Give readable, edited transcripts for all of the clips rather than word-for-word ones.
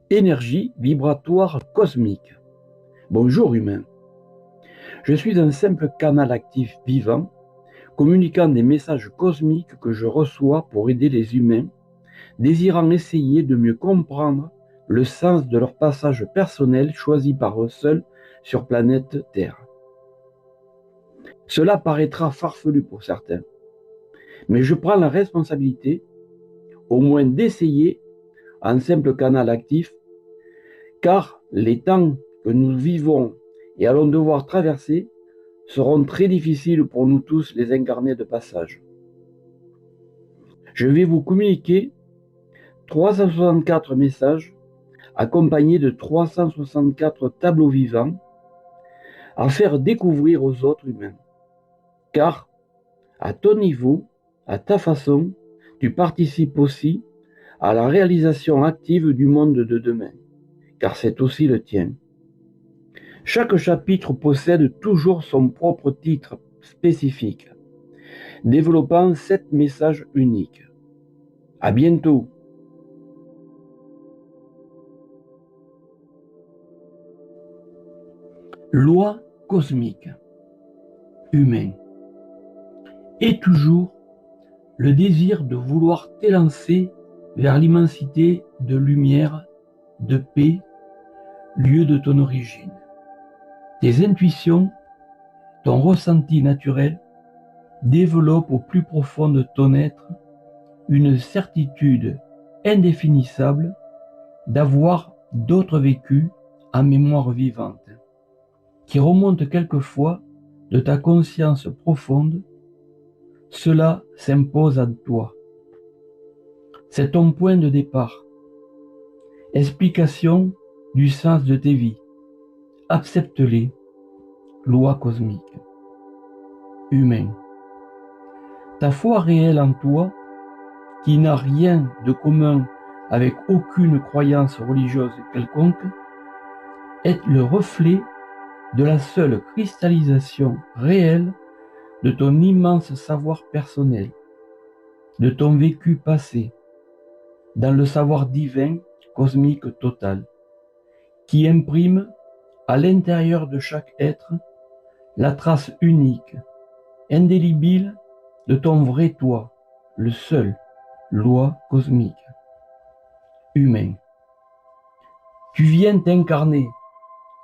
Énergie vibratoire cosmique. Bonjour humain. Je suis un simple canal actif vivant, communiquant des messages cosmiques que je reçois pour aider les humains, désirant essayer de mieux comprendre le sens de leur passage personnel choisi par eux seuls sur planète Terre. Cela paraîtra farfelu pour certains, mais je prends la responsabilité, au moins d'essayer, en simple canal actif, car les temps que nous vivons et allons devoir traverser seront très difficiles pour nous tous les incarnés de passage. Je vais vous communiquer 364 messages accompagnés de 364 tableaux vivants à faire découvrir aux autres humains. Car, à ton niveau, à ta façon, tu participes aussi à la réalisation active du monde de demain, car c'est aussi le tien. Chaque chapitre possède toujours son propre titre spécifique, développant 7 messages uniques. À bientôt. Loi cosmique. Humain. Et toujours le désir de vouloir t'élancer vers l'immensité de lumière, de paix, lieu de ton origine. Tes intuitions, ton ressenti naturel développent au plus profond de ton être une certitude indéfinissable d'avoir d'autres vécus en mémoire vivante, qui remontent quelquefois de ta conscience profonde. Cela s'impose à toi. C'est ton point de départ. Explication du sens de tes vies. Accepte-les. Loi cosmique. Humain. Ta foi réelle en toi, qui n'a rien de commun avec aucune croyance religieuse quelconque, est le reflet de la seule cristallisation réelle de ton immense savoir personnel, de ton vécu passé, dans le savoir divin cosmique total, qui imprime à l'intérieur de chaque être la trace unique, indélébile de ton vrai toi, le seul, loi cosmique. Humain. Tu viens t'incarner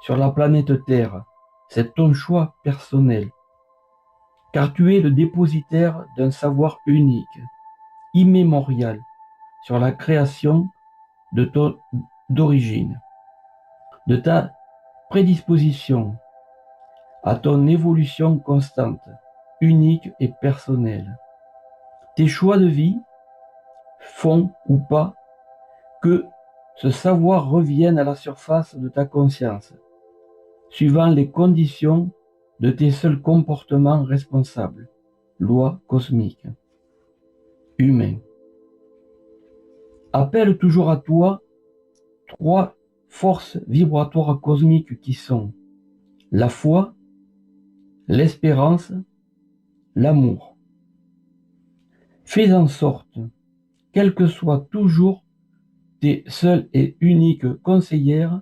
sur la planète Terre, c'est ton choix personnel, car tu es le dépositaire d'un savoir unique, immémorial, sur la création d'origine, de ta prédisposition à ton évolution constante, unique et personnelle. Tes choix de vie font ou pas que ce savoir revienne à la surface de ta conscience, suivant les conditions de tes seuls comportements responsables. Loi cosmique. Humain. Appelle toujours à toi 3 forces vibratoires cosmiques qui sont la foi, l'espérance, l'amour. Fais en sorte, quelles que soient toujours tes seules et uniques conseillères,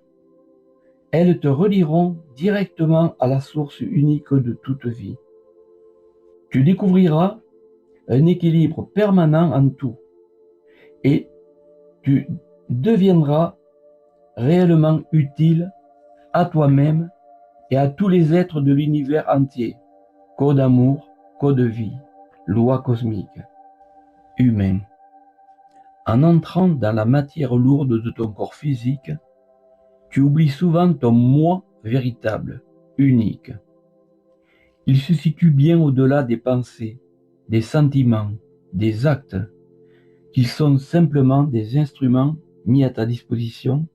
elles te relieront directement à la source unique de toute vie. Tu découvriras un équilibre permanent en tout et tu deviendras réellement utile à toi-même et à tous les êtres de l'univers entier. Code d'amour, code de vie, loi cosmique, humain. En entrant dans la matière lourde de ton corps physique, tu oublies souvent ton moi véritable, unique. Il se situe bien au-delà des pensées, des sentiments, des actes, qu'ils sont simplement des instruments mis à ta disposition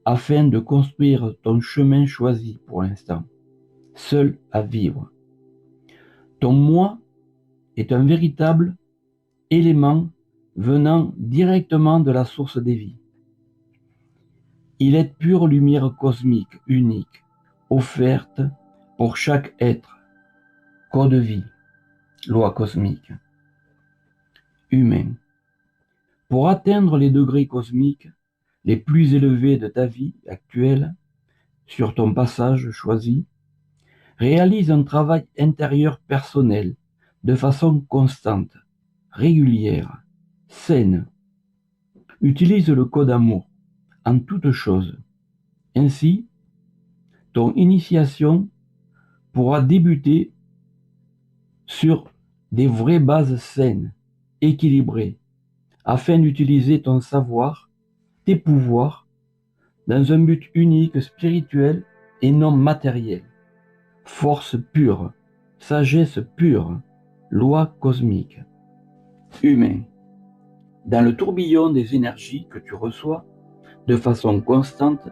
afin de construire ton chemin choisi pour l'instant, seul à vivre. Ton moi est un véritable élément venant directement de la source des vies. Il est pure lumière cosmique unique, offerte pour chaque être, code vie, loi cosmique. Humain. Pour atteindre les degrés cosmiques, les plus élevés de ta vie actuelle, sur ton passage choisi. Réalise un travail intérieur personnel de façon constante, régulière, saine. Utilise le code amour en toutes choses. Ainsi, ton initiation pourra débuter sur des vraies bases saines, équilibrées, afin d'utiliser ton savoir, tes pouvoirs, dans un but unique, spirituel et non matériel. Force pure, sagesse pure, loi cosmique. Humain. Dans le tourbillon des énergies que tu reçois, de façon constante,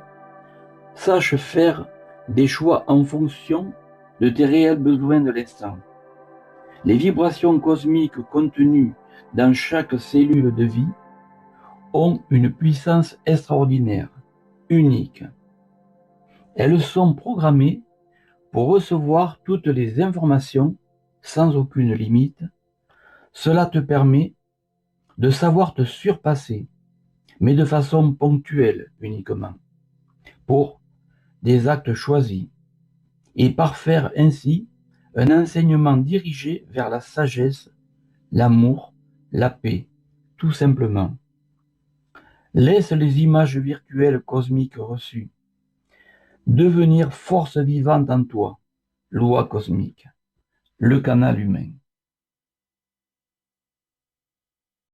sache faire des choix en fonction de tes réels besoins de l'instant. Les vibrations cosmiques contenues dans chaque cellule de vie ont une puissance extraordinaire, unique. Elles sont programmées pour recevoir toutes les informations sans aucune limite. Cela te permet de savoir te surpasser, mais de façon ponctuelle uniquement, pour des actes choisis, et parfaire ainsi un enseignement dirigé vers la sagesse, l'amour, la paix, tout simplement. Laisse les images virtuelles cosmiques reçues devenir force vivante en toi, loi cosmique, le canal humain.